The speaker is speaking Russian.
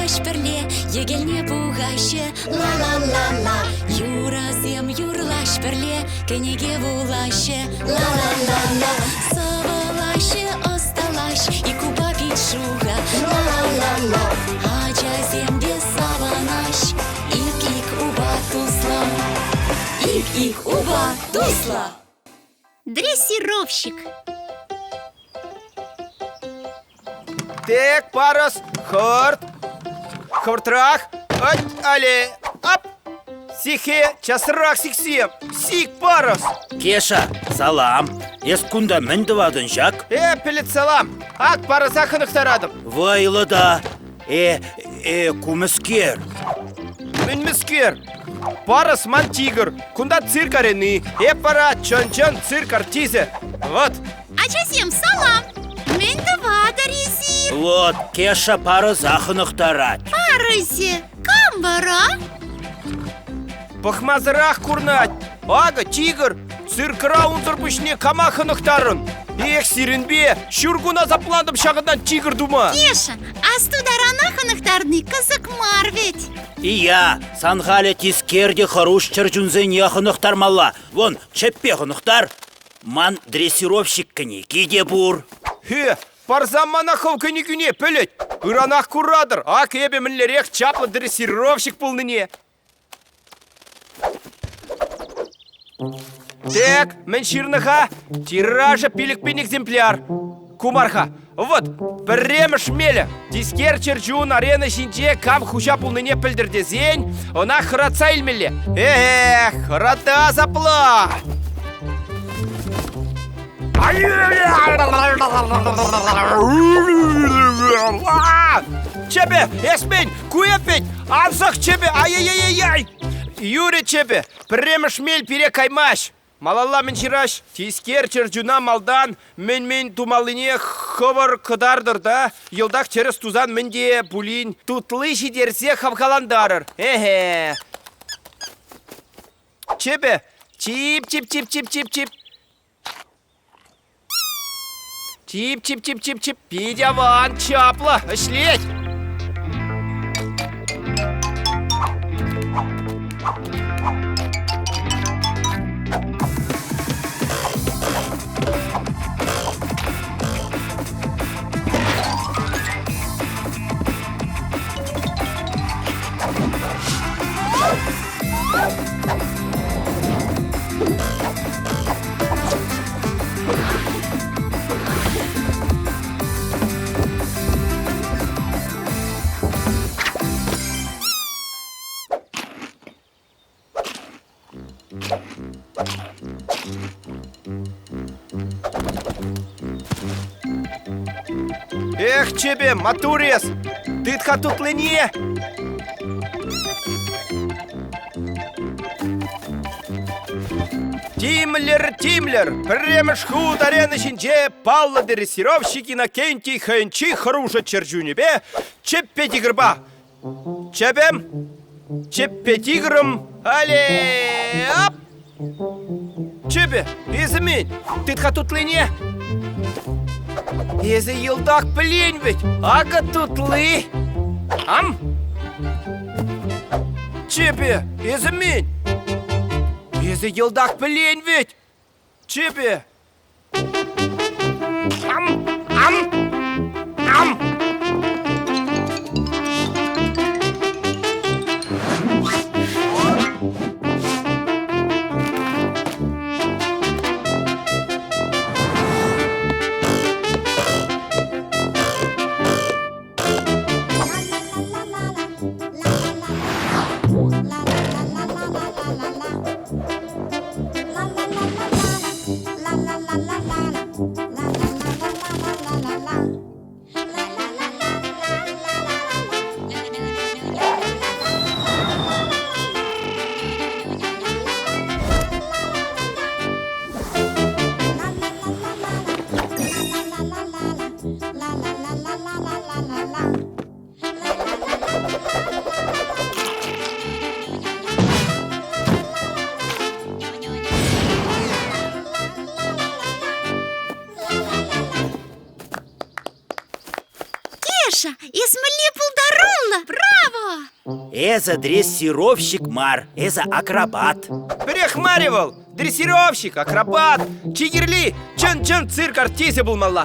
юрлаш бірле, егелне бұғашы, ла-ла-ла-ла. Юразем юрлаш бірле, кенеге бұлашы, ла-ла-ла-ла. Савалашы, осталаш, и куба пичуга, ла-ла-ла-ла. Ачаземде саванаш, ик-ик уба тусла, ик-ик уба тусла. Дрессировщик. Так, парус, хорт, хортрах, але, ап, сихе, часрах сиксем, сик парус. Кеша, салам. Ескунда міндівадын жак. Пелет салам, ак паруса хынықтарадым. Вайлы да. Кумыскер. Мен мискер. Парус ман тигр, кунда цирк арены, пара чон-чон цирк артизе. Вот. Ачасем салам. Мен давада резир. Вот, Кеша пары захынықтарад. Парызе, кам бара? Пахмазырах курнать. Ага, тигр, циркра унзыр бүшне кама хынықтарын. Эх, сиренбе, шүргуна запландым шағыдан тигр дума. Кеша, астударана ханықтарны қызық мар ведь. Ия, санғалі тискерде харуш чырчунзен яхынықтармалла. Вон, чеппе хынықтар. Ман дрессировщик кіне, кейде бур. Парзам манахов күні пөлет. Ыранақ күрадыр, ак ебе мінлерек чаплы дрессировщик пулныне. Так, мен ширныха, тиража пилікпен экземпляр. Кумарха, вот, біремі шмелі. Дискер черчун арена шинче кам хужа пулныне пілдірдезен, она хыратса илмелі. Хырата запла. Чебе, эсмен, куепеть, ансах чебе, ай-яй-яй-яй. Юре чебе, прямо шмель перекаймаш. Малалла мен шираш, тискер черчуна малдан, мен тумалыне ховар кыдардыр да, йылдақ через тузан менде пулин, тутлы шидерсе хавкаландарыр. Чебе, чип-чип-чип-чип-чип-чип. Чип-чип-чип-чип-чип, пидяван чапла, ышлеть. Эх, чебе, матурес, ты-тха тутлыне. Тимлер, прямо шхуд арены шинче, палла дрессировщики на кенти хэнчи хруша черчунебе, чеппе тигрба. Чебем, чеппе тигром, але, ап. Чебе, измень, ты-тха тутлыне. Езі йылдақ білен бет, ага тутлы. Ам? Чепе, езі мен. Езі йылдақ білен бет. Чепе. Ам, ам, ам. Кеша, исмали пулдаронла. Эза дрессировщик мар, эза акробат. Перехмаривал, дрессировщик, акробат, чигирли, чын-чын цирк артисі бұл малла.